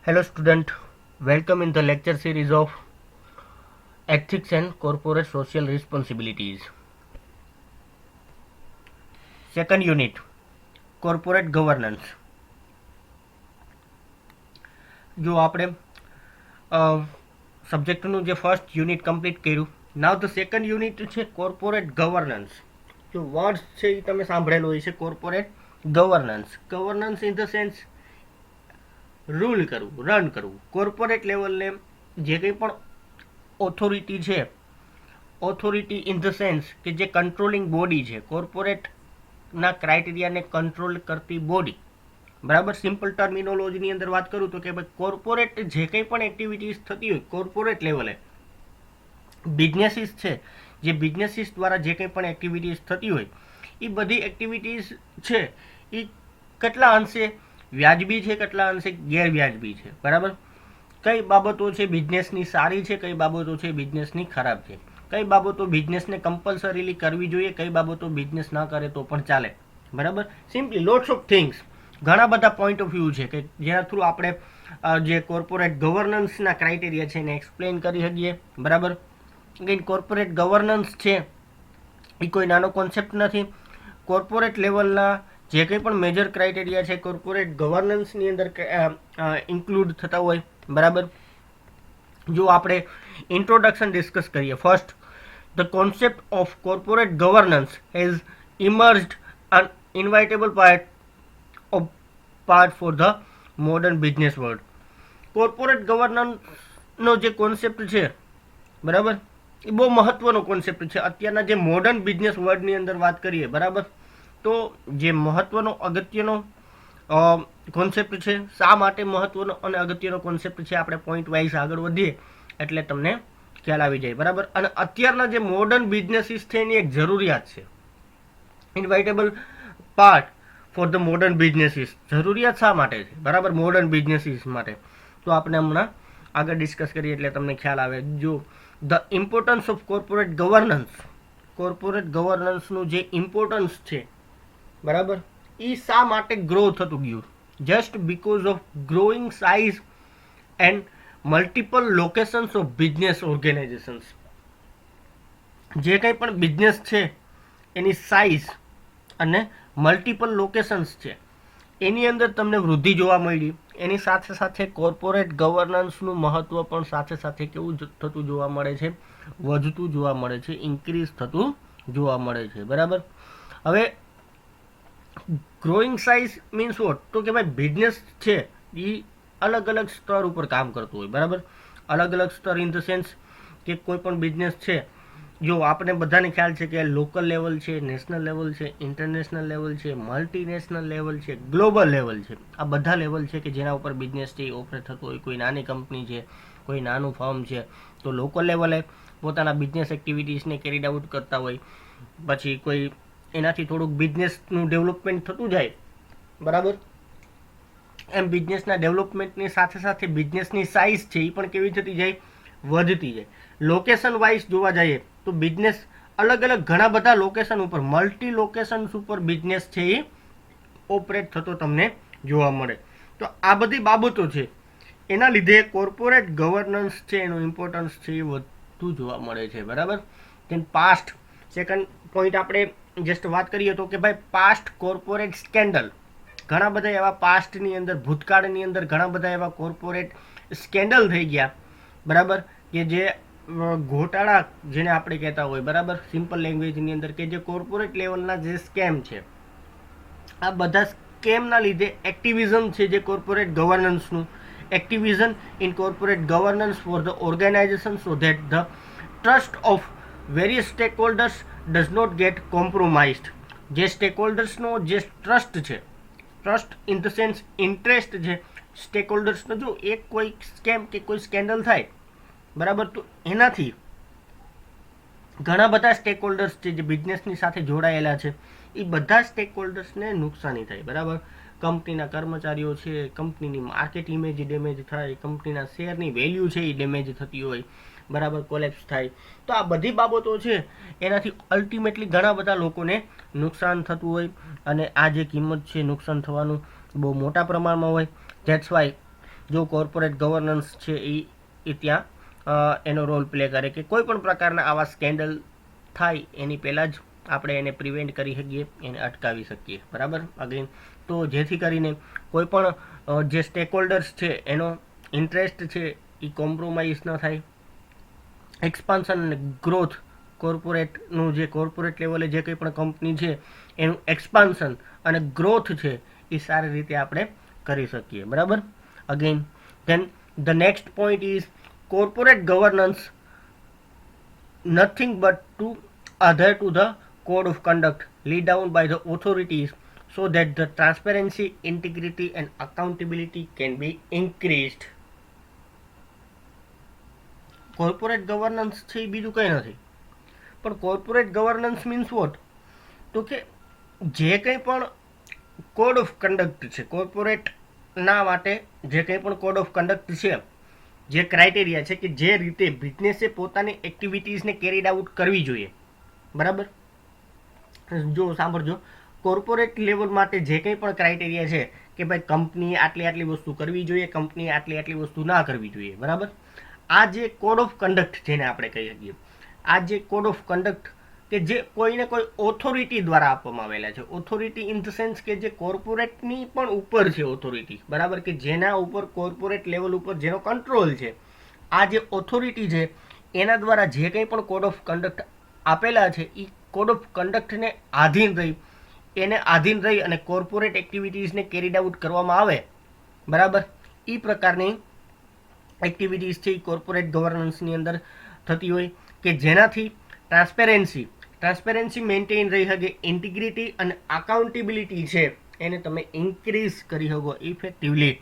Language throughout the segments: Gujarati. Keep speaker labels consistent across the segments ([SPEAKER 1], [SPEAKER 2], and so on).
[SPEAKER 1] Hello student, welcome in the lecture series of Ethics and Corporate Social Responsibilities. Second unit, Corporate Governance. જો આપણે સબ્જેક્ટનું જે ફર્સ્ટ યુનિટ કમ્પ્લીટ કર્યું, નાવ ધ સેકન્ડ યુનિટ છે કોર્પોરેટ ગવર્નન્સ. જો વર્ડ્સ છે એ તમે સાંભળેલું હોય છે, corporate governance. Governance in the sense rule કરવું, રન કરવું. કોર્પોરેટ લેવલને જે કંઈ પણ ઓથોરિટી છે, ઓથોરિટી ઇન ધ સેન્સ કે જે કંટ્રોલિંગ બોડી છે, કોર્પોરેટના ક્રાઇટેરિયાને કંટ્રોલ કરતી બોડી. બરાબર, સિમ્પલ ટર્મિનોલોજીની અંદર વાત કરું તો કે ભાઈ કોર્પોરેટ જે કંઈ પણ એક્ટિવિટીઝ થતી હોય કોર્પોરેટ લેવલે, બિઝનેસીસ છે, જે બિઝનેસીસ દ્વારા જે કંઈ પણ એક્ટિવિટીઝ થતી હોય એ બધી એક્ટિવિટીઝ છે એ કેટલા અંશે વ્યાજબી છે, કેટલા અંશે ગેરવ્યાજબી છે. બરાબર, કઈ બાબતો છે બિઝનેસની સારી છે, કઈ બાબતો છે બિઝનેસની ખરાબ છે, કઈ બાબતો બિઝનેસને કમ્પલસરીલી કરવી જોઈએ, કઈ બાબતો બિઝનેસ ના કરે તો પણ ચાલે. બરાબર, સિમ્પલી લોટ્સ ઓફ થિંગ્સ, ઘણા બધા પોઈન્ટ ઓફ વ્યૂ છે કે જેના થ્રુ આપણે જે કોર્પોરેટ ગવર્નન્સના ક્રાઇટેરિયા છે એને એક્સપ્લેન કરી શકીએ. બરાબર, કે કોર્પોરેટ ગવર્નન્સ છે એ કોઈ નાનો કોન્સેપ્ટ નથી. કોર્પોરેટ લેવલના જે કંઈ પણ મેજર ક્રાઇટેરિયા છે કોર્પોરેટ ગવર્નન્સની અંદર ઇન્ક્લુડ થતા હોય. બરાબર, જો આપણે ઇન્ટ્રોડક્શન ડિસ્કસ કરીએ, first the concept of corporate governance has emerged an inevitable part for the modern business world. Corporate ગવર્નન્સનો જે કોન્સેપ્ટ છે, બરાબર, એ બહુ મહત્વનો કોન્સેપ્ટ છે અત્યારના જે મોડર્ન બિઝનેસ વર્લ્ડની અંદર વાત કરીએ. બરાબર, તો જે મહત્વનો અગત્યનો કોન્સેપ્ટ છે, શા માટે મહત્વનો અને અગત્યનો કોન્સેપ્ટ છે, આપણે પોઈન્ટ વાઇઝ આગળ વધીએ એટલે તમને ખ્યાલ આવી જાય. બરાબર, અને અત્યારના જે મોડર્ન બિઝનેસીસ છે એની એક જરૂરિયાત છે, inevitable part for the modern businesses. જરૂરિયાત શા માટે છે? બરાબર, મોડર્ન બિઝનેસીસ માટે. તો આપણે હમણાં આગળ ડિસ્કસ કરીએ એટલે તમને ખ્યાલ આવે. જો the importance of corporate governance, corporate ગવર્નન્સનું જે ઇમ્પોર્ટન્સ છે, બરાબર, એ શા માટે ગ્રો થતું ગયું? Just because of growing size and multiple locations of business organisations. જે કંઈ પણ બિઝનેસ છે એની સાઇઝ અને મલ્ટિપલ લોકેશન્સ છે એની અંદર તમને વૃદ્ધિ જોવા મળી. એની સાથે સાથે કોર્પોરેટ ગવર્નન્સનું મહત્વ પણ સાથે સાથે કેવું થતું જોવા મળે છે? વધતું જોવા મળે છે, ઇન્ક્રીઝ થતું જોવા મળે છે. બરાબર, હવે ગ્રોઈંગ સાઇઝ મીન્સ વોટ? તો કે ભાઈ બિઝનેસ છે એ અલગ અલગ સ્તર ઉપર કામ કરતું હોય. બરાબર, અલગ અલગ સ્તર ઇન ધ સેન્સ કે કોઈ પણ બિઝનેસ છે, જો આપણે બધાને ખ્યાલ છે કે લોકલ લેવલ છે, નેશનલ લેવલ છે, ઇન્ટરનેશનલ લેવલ છે, મલ્ટીનેશનલ લેવલ છે, ગ્લોબલ લેવલ છે. આ બધા લેવલ છે કે જેના ઉપર બિઝનેસ છે ઓપરેટ થતો હોય. કોઈ નાની કંપની છે, કોઈ નાનું ફર્મ છે, તો લોકલ લેવલે પોતાના બિઝનેસ એક્ટિવિટીઝને કેરીડ આઉટ કરતા હોય. પછી કોઈ એનાથી થોડુંક બિઝનેસનું ડેવલપમેન્ટ થતું જાય. બરાબર, એમ બિઝનેસના ડેવલપમેન્ટની સાથે સાથે બિઝનેસની સાઇઝ છે એ પણ કેવી થતી જાય? વધતી જાય. લોકેશન વાઇઝ જોવા જઈએ તો બિઝનેસ અલગ અલગ ઘણા બધા લોકેશન ઉપર, મલ્ટી લોકેશન્સ ઉપર બિઝનેસ છે એ ઓપરેટ થતો તમને જોવા મળે. તો આ બધી બાબતો છે એના લીધે કોર્પોરેટ ગવર્નન્સ છે એનું ઇમ્પોર્ટન્સ છે એ વધતું જોવા મળે છે. બરાબર, તેન પાસ્ટ સેકન્ડ પોઈન્ટ આપણે જસ્ટ વાત કરીએ તો કે ભાઈ પાસ્ટ કોર્પોરેટ સ્કેન્ડલ. ઘણા બધા એવા પાસ્ટની અંદર, ભૂતકાળની અંદર ઘણા બધા એવા કોર્પોરેટ સ્કેન્ડલ થઈ ગયા. બરાબર, કે જે ઘોટાળા જેને આપણે કહેતા હોય. બરાબર, સિમ્પલ લેંગ્વેજની અંદર કે જે કોર્પોરેટ લેવલના જે સ્કેમ છે, આ બધા સ્કેમના લીધે એક્ટિવિઝમ છે જે કોર્પોરેટ ગવર્નન્સનું, activism in corporate governance for the organization so that the trust of various stakeholders does not get compromised. જે સ્ટેક હોલ્ડર્સનો જે ટ્રસ્ટ છે, trust in the sense interest છે સ્ટેક હોલ્ડર્સનો, જો એક કોઈ સ્કેમ કે કોઈ સ્કેન્ડલ થાય, બરાબર, તો એનાથી ઘણા બધા સ્ટેક હોલ્ડર્સ છે જે બિઝનેસની સાથે જોડાયેલા છે એ બધા સ્ટેક હોલ્ડર્સને નુકસાની થાય. બરાબર, કંપનીના કર્મચારીઓ છે, કંપનીની માર્કેટ ઇમેજ ડેમેજ થાય, કંપનીના શેરની વેલ્યુ છે એ ડેમેજ થતી હોય. બરાબર, કોલેપ્સ થાય. તો આ બધી બાબતો છે એનાથી અલ્ટિમેટલી ઘણા બધા લોકોને નુકસાન થતું હોય અને આ જે કિંમત છે નુકસાન થવાનું બહુ મોટા પ્રમાણમાં હોય. ધેટ્સ વાય જો કોર્પોરેટ ગવર્નન્સ છે એ ત્યાં એનો રોલ પ્લે કરે કે કોઈ પણ પ્રકારના આવા સ્કેન્ડલ થાય એની પહેલાં જ આપણે એને પ્રિવેન્ટ કરી શકીએ, એને અટકાવી શકીએ, બરાબર. અગેન તો જેથી કરીને કોઈ પણ જે સ્ટેક હોલ્ડર્સ છે એનો ઇન્ટરેસ્ટ છે એ કોમ્પ્રોમાઇઝ ન થાય. એક્સપાન્શન અને ગ્રોથ, કોર્પોરેટનું જે કોર્પોરેટ લેવલે જે કંઈ પણ કંપની છે એનું એક્સપાન્શન અને ગ્રોથ છે એ સારી રીતે આપણે કરી શકીએ, બરાબર. Again then the next point is corporate governance nothing but to adhere to the code of conduct laid down by the authorities so that the transparency, integrity and accountability can be increased. Corporate governance છે એ બીજું કંઈ નથી, પણ કોર્પોરેટ ગવર્નન્સ મીન્સ વોટ, તો કે જે કંઈ પણ કોડ ઓફ કન્ડક્ટ છે કોર્પોરેટના માટે, જે કંઈ પણ કોડ ઓફ કન્ડક્ટ છે, જે ક્રાઇટેરિયા છે કે જે રીતે બિઝનેસે પોતાની એક્ટિવિટીઝને કેરીડ આઉટ કરવી જોઈએ, બરાબર. જો સાંભળજો, કોર્પોરેટ લેવલ માટે જે કંઈ પણ ક્રાઇટેરિયા છે કે ભાઈ કંપની આટલી આટલી વસ્તુ કરવી જોઈએ, કંપની આટલી આટલી વસ્તુ ના કરવી જોઈએ, બરાબર. આ જે કોડ ઓફ કન્ડક્ટ જેને આપણે કહી શકીએ, આ જે કોડ ઓફ કન્ડક્ટ કે જે કોઈને કોઈ ઓથોરિટી દ્વારા આપવામાં આવેલા છે, ઓથોરિટી ઇન ધ સેન્સ કે જે કોર્પોરેટની પણ ઉપર છે ઓથોરિટી, બરાબર, કે જેના ઉપર કોર્પોરેટ લેવલ ઉપર જેનો કંટ્રોલ છે, આ જે ઓથોરિટી છે એના દ્વારા જે કંઈ પણ કોડ ઓફ કન્ડક્ટ આપેલા છે એ કોડ ઓફ કન્ડક્ટને આધીન રહી અને કોર્પોરેટ એક્ટિવિટીઝને કેરીડ આઉટ કરવામાં આવે, બરાબર. એ પ્રકારની એક્ટિવિટીઝ છે એ કોર્પોરેટ ગવર્નન્સની અંદર થતી હોય કે જેનાથી ટ્રાન્સપેરન્સી મેન્ટેન રહી શકે, ઇન્ટિગ્રિટી અને અકાઉન્ટેબિલિટી છે એને તમે ઇન્ક્રીઝ કરી શકો ઇફેક્ટિવલી,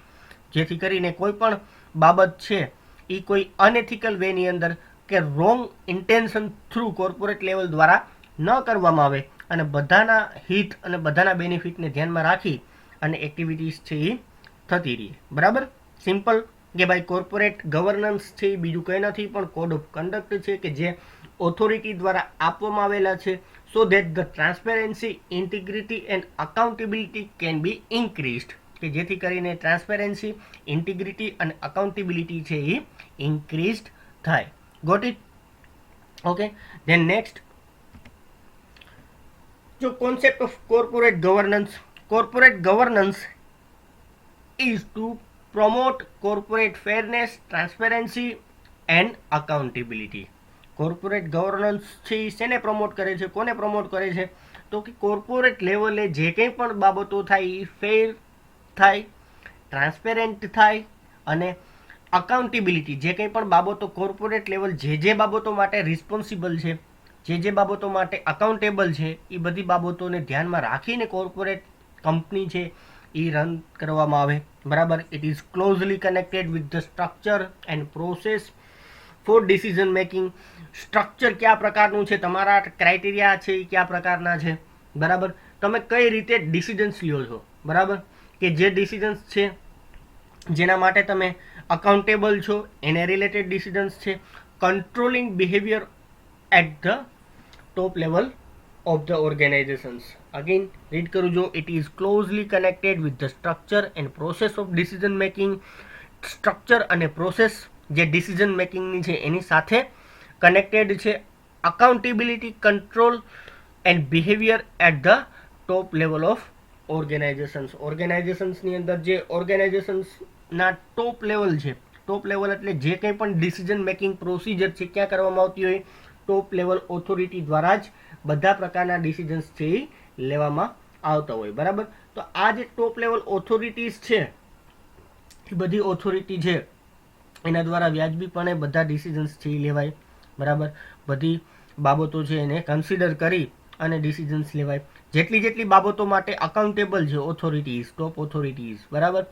[SPEAKER 1] જેથી કરીને કોઈ પણ બાબત છે એ કોઈ અનએથિકલ વેની અંદર કે wrong intention through corporate level દ્વારા ન કરવામાં આવે અને બધાના હિત અને બધાના બેનિફિટને ધ્યાનમાં રાખી અને એક્ટિવિટીઝ છે એ થતી રહી, બરાબર. સિમ્પલ કે ભાઈ કોર્પોરેટ ગવર્નન્સ છે એ બીજું કંઈ નથી પણ કોડ ઓફ કન્ડક્ટ છે કે જે ઓથોરિટી દ્વારા આપવામાં આવેલા છે so that the transparency, integrity and accountability can be increased, કે જેથી કરીને ટ્રાન્સપેરન્સી, ઇન્ટિગ્રિટી અને અકાઉન્ટેબિલિટી છે એ ઇન્ક્રીઝડ થાય. Got it? Okay. Then next, જો concept of corporate governance is to promote corporate fairness, transparency and accountability. Corporate governance છે એ શેને પ્રમોટ કરે છે, કોને પ્રમોટ કરે છે, તો કે કોર્પોરેટ લેવલે જે કંઈ પણ બાબતો થાય એ ફેર થાય, ટ્રાન્સપેરેન્ટ થાય અને અકાઉન્ટેબિલિટી, જે કંઈ પણ બાબતો કોર્પોરેટ લેવલ જે બાબતો માટે રિસ્પોન્સિબલ છે, જે બાબતો માટે અકાઉન્ટેબલ છે, એ બધી બાબતોને ધ્યાનમાં રાખીને કોર્પોરેટ કંપની છે એ રન કરવામાં આવે, બરાબર. It is closely connected with the structure and process four decision making. Structure કયા પ્રકારનું છે, તમારા ક્રાઇટેરિયા છે એ કયા પ્રકારના છે, બરાબર. તમે કઈ રીતે ડિસિઝન્સ લ્યો છો, બરાબર, કે જે ડિસિઝન્સ છે જેના માટે તમે અકાઉન્ટેબલ છો એને રિલેટેડ ડિસિઝન્સ છે. Controlling behaviour at the top level of the organizations. Again read કરું જો, it is closely connected with the structure and process of decision making. Structure અને પ્રોસેસ જે ડિસિઝન મેકિંગની છે એની સાથે કનેક્ટેડ છે. Accountability, control and behaviour at the top level of ઓર્ગેનાઇઝેશન્સની અંદર જે ઓર્ગેનાઇઝેશન્સના ટોપ લેવલ છે, ટોપ લેવલ એટલે જે કંઈ પણ ડિસિઝન મેકિંગ પ્રોસિજર છે ક્યાં કરવામાં આવતી હોય, ટોપ લેવલ ઓથોરિટી દ્વારા જ બધા પ્રકારના ડિસિઝન્સ છે એ લેવામાં આવતા હોય, બરાબર. તો આ જે ટોપ લેવલ ઓથોરિટીઝ છે એ બધી ઓથોરિટી છે એના દ્વારા વ્યાજબીપણે બધા ડિસિઝન્સ છે એ લેવાય, બરાબર. બધી બાબતો છે એને કન્સિડર કરી અને ડિસિઝન્સ લેવાય. જેટલી બાબતો માટે અકાઉન્ટેબલ છે ઓથોરિટીઝ, ટોપ ઓથોરિટીઝ, બરાબર,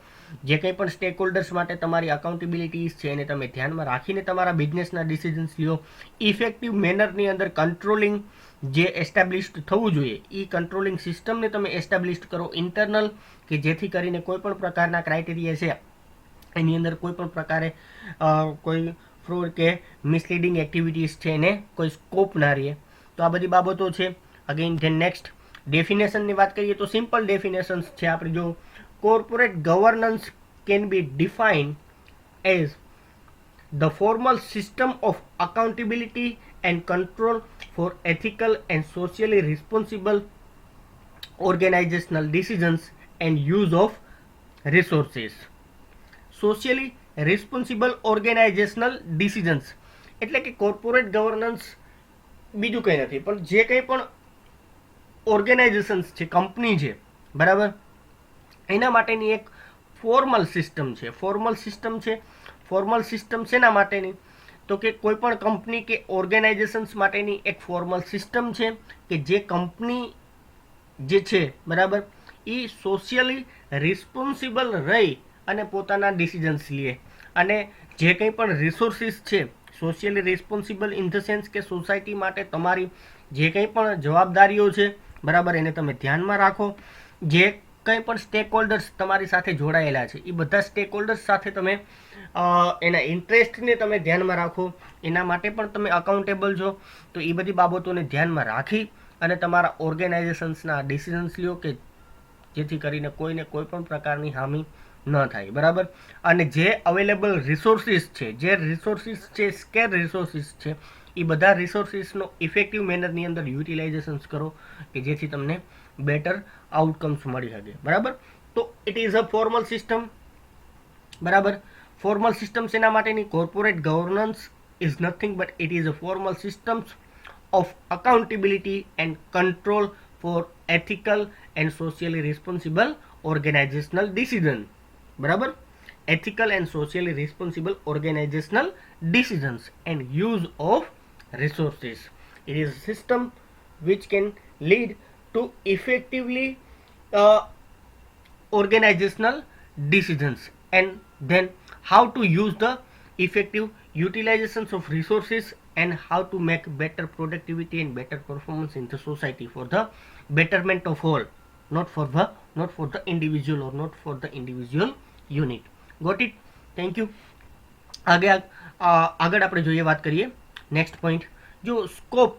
[SPEAKER 1] જે કંઈ પણ સ્ટેક હોલ્ડર્સ માટે તમારી અકાઉન્ટેબિલિટીઝ છે એને તમે ધ્યાનમાં રાખીને તમારા બિઝનેસના ડિસિઝન્સ લ્યો. ઇફેક્ટિવ મેનરની અંદર કંટ્રોલિંગ જે એસ્ટાબ્લિશ્ડ થવું જોઈએ એ કંટ્રોલિંગ સિસ્ટમને તમે એસ્ટાબ્લિશ્ડ કરો ઇન્ટરનલ, કે જેથી કરીને કોઈ પણ પ્રકારના ક્રાઇટેરિયા છે એની અંદર કોઈ પણ પ્રકારે કોઈ ફ્રોડ કે મિસલીડિંગ એક્ટિવિટીઝ છે એને કોઈ સ્કોપ ના રહે. તો આ બધી બાબતો છે. અગેન ધેન નેક્સ્ટ ડેફિનેશનની વાત કરીએ તો સિમ્પલ ડેફિનેશન્સ છે આપણે. જો corporate governance can be defined as the formal system of accountability and control for ethical and socially responsible organizational decisions and use of resources. Socially responsible organisational decisions એટલે કે કોર્પોરેટ ગવર્નન્સ બીજું કંઈ નથી, પણ જે કંઈ પણ ઓર્ગેનાઇઝેશન્સ છે, કંપની છે, બરાબર, એના માટેની એક ફોર્મલ સિસ્ટમ છે. ફોર્મલ સિસ્ટમ શેના માટેની? તો કે કોઈ પણ કંપની કે ઓર્ગેનાઇઝેશન્સ માટેની એક ફોર્મલ સિસ્ટમ છે કે જે કંપની જે છે, બરાબર, એ સોશિયલી રિસ્પોન્સિબલ રહી અને પોતાના ડિસિઝન્સ લે, અને જે કંઈ પણ રિસોર્સિસ છે, socially responsible in the sense કે સોસાયટી માટે તમારી જે કંઈ પણ જવાબદારીઓ છે, બરાબર, એને તમે ધ્યાનમાં રાખો. જે કંઈ પણ સ્ટેક હોલ્ડર્સ તમારી સાથે જોડાયેલા છે એ બધા સ્ટેક હોલ્ડર્સ સાથે તમે એના ઇન્ટરેસ્ટને તમે ધ્યાનમાં રાખો, એના માટે પણ તમે અકાઉન્ટેબલ છો. તો એ બધી બાબતોને ધ્યાનમાં રાખી અને તમારા ઓર્ગેનાઇઝેશન્સના ડિસિઝન્સ લ્યો કે જેથી કરીને કોઈને કોઈ પણ પ્રકારની હાનિ ન થાય, બરાબર. અને જે અવેલેબલ રિસોર્સિસ છે, સ્કેર રિસોર્સિસ છે, એ બધા રિસોર્સિસનો ઇફેક્ટિવ મેનરની અંદર યુટિલાઇઝેશન્સ કરો કે જેથી તમને બેટર આઉટકમ્સ મળી શકે, બરાબર. તો it is a formal system, બરાબર. ફોર્મલ સિસ્ટમ શેના માટેની? Corporate governance is nothing but it is a formal systems of accountability and control for ethical and socially responsible organizational decision, બરાબર. ethical and socially responsible organizational decisions and use of resources. It is a system which can lead to effectively organizational decisions, and then how to use the effective utilizations of resources and how to make better productivity and better performance in the society for the betterment of all, not for the individual or not for the individual unit. Got it? Thank you. આગળ આપણે જોઈએ, વાત કરીએ નેક્સ્ટ પોઈન્ટ. જો સ્કોપ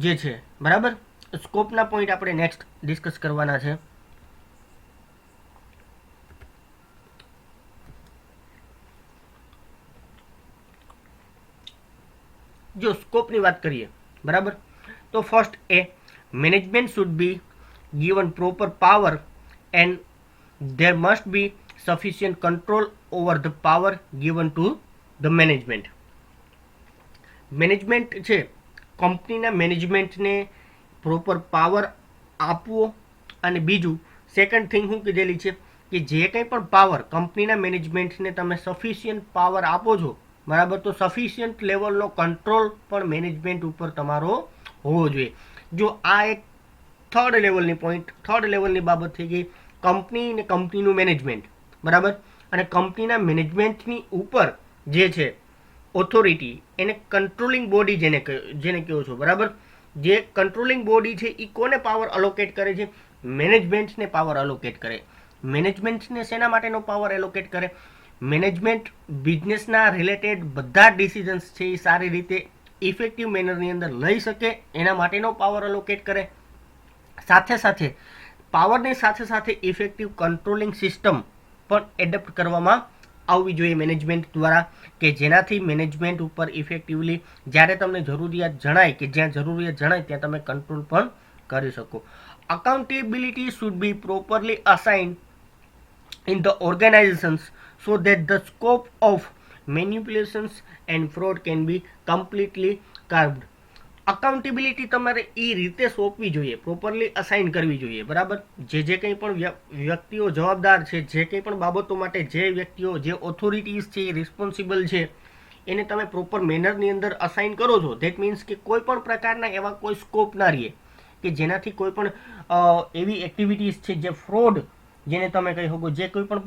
[SPEAKER 1] જે છે, બરાબર, સ્કોપના પોઈન્ટ આપણે નેક્સ્ટ ડિસ્કસ કરવાના છે. જો સ્કોપની વાત કરીએ, બરાબર, તો first A management should be given proper power and there must be sufficient control over the power given to the management. Management છે, કંપનીના મેનેજમેન્ટને પ્રોપર પાવર આપવો. અને બીજું સેકન્ડ થિંગ શું કીધેલી છે કે જે કંઈ પણ પાવર કંપનીના મેનેજમેન્ટને તમે સફિશિયન્ટ પાવર આપો છો, બરાબર, તો સફિશિયન્ટ લેવલનો કંટ્રોલ પણ મેનેજમેન્ટ ઉપર તમારો હોવો જોઈએ. જો આ એક થર્ડ લેવલની બાબત થઈ ગઈ. કંપની ને કંપનીનું મેનેજમેન્ટ, બરાબર, અને કંપનીના મેનેજમેન્ટની ઉપર જે છે ઓથોરિટી, એને કંટ્રોલિંગ બોડી જેને કહો છો, બરાબર. જે કંટ્રોલિંગ બોડી છે એ કોને પાવર અલોકેટ કરે છે? મેનેજમેન્ટને પાવર અલોકેટ કરે. મેનેજમેન્ટને શેના માટેનો પાવર એલોકેટ કરે? મેનેજમેન્ટ બિઝનેસના રિલેટેડ બધા ડિસિઝન્સ છે એ સારી રીતે ઇફેક્ટિવ મેનરની અંદર લઈ શકે એના માટેનો પાવર અલોકેટ કરે. સાથે સાથે પાવરની સાથે ઇફેક્ટિવ કંટ્રોલિંગ સિસ્ટમ પણ એડપ્ટ કરવામાં આવવી જોઈએ મેનેજમેન્ટ દ્વારા, કે જેનાથી મેનેજમેન્ટ ઉપર ઇફેક્ટિવલી જ્યારે તમને જરૂરિયાત જણાય કે જ્યાં જરૂરિયાત જણાય ત્યાં તમે કંટ્રોલ પણ કરી શકો. Accountability should be properly assigned in the organizations so that the scope of manipulations and fraud can be completely curbed. Accountability તમારે એ રીતે સોંપવી જોઈએ, પ્રોપરલી અસાઇન કરવી જોઈએ, બરાબર. જે કંઈ પણ વ્યક્તિઓ જવાબદાર છે, જે કંઈ પણ બાબતો માટે જે વ્યક્તિઓ, જે ઓથોરિટીઝ છે એ રિસ્પોન્સિબલ છે, એને તમે પ્રોપર મેનરની અંદર અસાઇન કરો છો. ધેટ મીન્સ કે કોઈ પણ પ્રકારના એવા કોઈ સ્કોપ ના રહે કે જેનાથી કોઈ પણ એવી એક્ટિવિટીઝ છે જે ફ્રોડ, જેને તમે કહી શકો, જે કોઈ પણ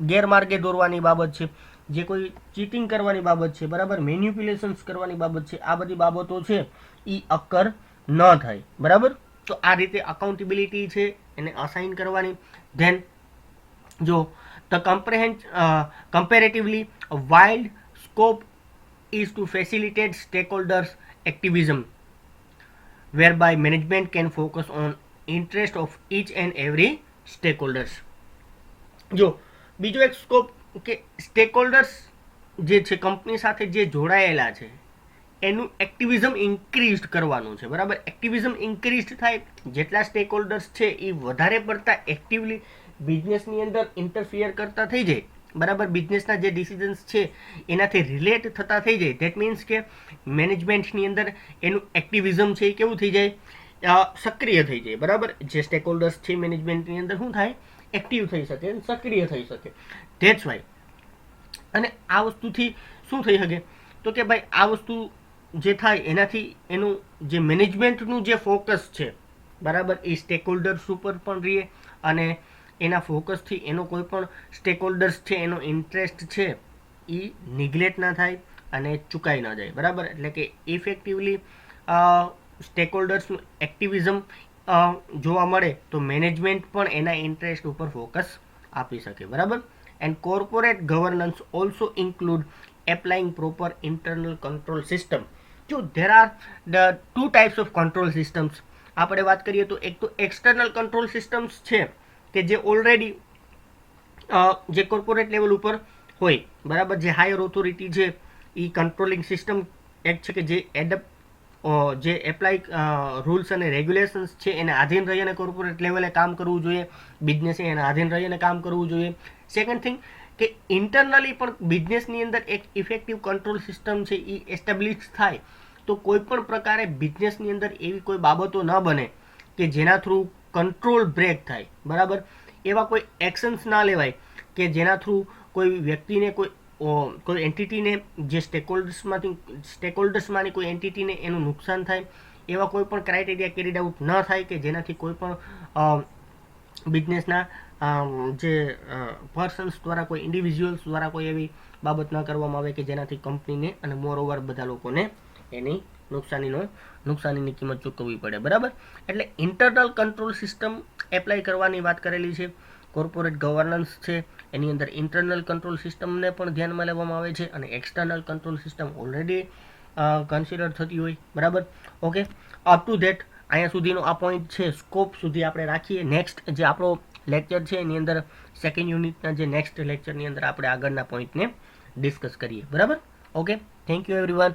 [SPEAKER 1] ગેરમાર્ગે દોરવાની બાબત છે, જે કોઈ ચીટિંગ કરવાની બાબત છે, બરાબર, મેન્યુપ્યુલેશન્સ કરવાની બાબત છે, આ બધી બાબતો છે એ અકર ન થાય, બરાબર. તો આ રીતે અકાઉન્ટેબિલિટી છે એને અસાઇન કરવાની. ધેન જો the comparatively wild scope is to facilitate stakeholders activism whereby management can focus on interest of each and every સ્ટેકહોલ્ડર્સ. જો બીજો એક સ્કોપ કે સ્ટેક હોલ્ડર્સ જે છે કંપની સાથે જે જોડાયેલા છે એનું એક્ટિવિઝમ ઇન્ક્રીઝ કરવાનું છે, બરાબર. એક્ટિવિઝમ ઇન્ક્રીઝ થાય, જેટલા સ્ટેક હોલ્ડર્સ છે એ વધારે પડતા એક્ટિવલી બિઝનેસની અંદર ઇન્ટરફિયર કરતા થઈ જાય, બરાબર. બિઝનેસના જે ડિસિઝન્સ છે એનાથી રિલેટ થતા થઈ જાય. ધેટ મીન્સ કે મેનેજમેન્ટની અંદર એનું એક્ટિવિઝમ છે એ કેવું થઈ જાય, સક્રિય થઈ જાય, બરાબર. જે સ્ટેક હોલ્ડર્સ છે મેનેજમેન્ટની અંદર શું થાય, એક્ટિવ થઈ શકે, સક્રિય થઈ શકે. That's why. અને આ વસ્તુથી શું થઈ શકે તો કે ભાઈ આ વસ્તુ જે થાય એનાથી એનું જે મેનેજમેન્ટનું જે ફોકસ છે, બરાબર, એ સ્ટેક હોલ્ડર્સ ઉપર પણ રહે અને એના ફોકસથી એનો કોઈ પણ સ્ટેક હોલ્ડર્સ છે એનો ઇન્ટરેસ્ટ છે એ નિગ્લેક્ટ ના થાય અને ચૂકાઈ ના જાય, બરાબર. એટલે કે ઇફેક્ટિવલી સ્ટેક હોલ્ડર્સનું એક્ટિવિઝમ જોવા મળે તો મેનેજમેન્ટ પણ એના ઇન્ટરેસ્ટ ઉપર ફોકસ આપી શકે, બરાબર. And corporate governance also include applying proper internal control system. જો there are the two types of control systems. આપણે વાત કરીએ તો એક તો એક્સટર્નલ કંટ્રોલ સિસ્ટમ્સ છે કે જે ઓલરેડી જે કોર્પોરેટ લેવલ ઉપર હોય, બરાબર. જે હાયર ઓથોરિટી છે એ કંટ્રોલિંગ સિસ્ટમ એક છે કે જે એપ્લાય રૂલ્સ અને રેગ્યુલેશન્સ છે એને આધીન રહીને કોર્પોરેટ લેવલે કામ કરવું જોઈએ, બિઝનેસે એને આધીન રહીને કામ કરવું જોઈએ. સેકન્ડ થિંગ કે ઇન્ટરનલી પણ બિઝનેસની અંદર એક ઇફેક્ટિવ કંટ્રોલ સિસ્ટમ છે એ એસ્ટાબ્લિશ થાય તો કોઈ પણ પ્રકારે બિઝનેસની અંદર એવી કોઈ બાબતો ન બને કે જેના થ્રુ કંટ્રોલ બ્રેક થાય, બરાબર. એવા કોઈ એક્શન્સ ના લેવાય કે જેના થ્રુ કોઈ વ્યક્તિને કોઈ એન્ટિટીને જે સ્ટેકહોલ્ડર્સમાંની કોઈ એન્ટિટીને એનું નુકસાન થાય. એવા કોઈ પણ ક્રાઇટેરિયા કેરીડ આઉટ ન થાય કે જેનાથી કોઈ પણ બિઝનેસના જે પર્સન્સ દ્વારા, કોઈ ઇન્ડિવિજ્યુઅલ્સ દ્વારા કોઈ એવી બાબત ન કરવામાં આવે કે જેનાથી કંપનીને અને મોરઓવર બધા લોકોને એની નુકસાનીની કિંમત ચૂકવવી પડે, બરાબર. એટલે ઇન્ટરનલ કંટ્રોલ સિસ્ટમ એપ્લાય કરવાની વાત કરેલી છે. કોર્પોરેટ ગવર્નન્સ છે એની અંદર ઇન્ટરનલ કંટ્રોલ સિસ્ટમને પણ ધ્યાનમાં લેવામાં આવે છે અને external control system already consider થતી હોય, બરાબર. ઓકે, અપ ટુ ધેટ અહીંયા સુધીનો આ પોઈન્ટ છે, સ્કોપ સુધી આપણે રાખીએ. નેક્સ્ટ જે આપણો લેક્ચર છે એની અંદર સેકન્ડ યુનિટના જે નેક્સ્ટ લેક્ચરની અંદર આપણે આગળના પોઈન્ટને ડિસ્કસ કરીએ, બરાબર. Okay, thank you everyone.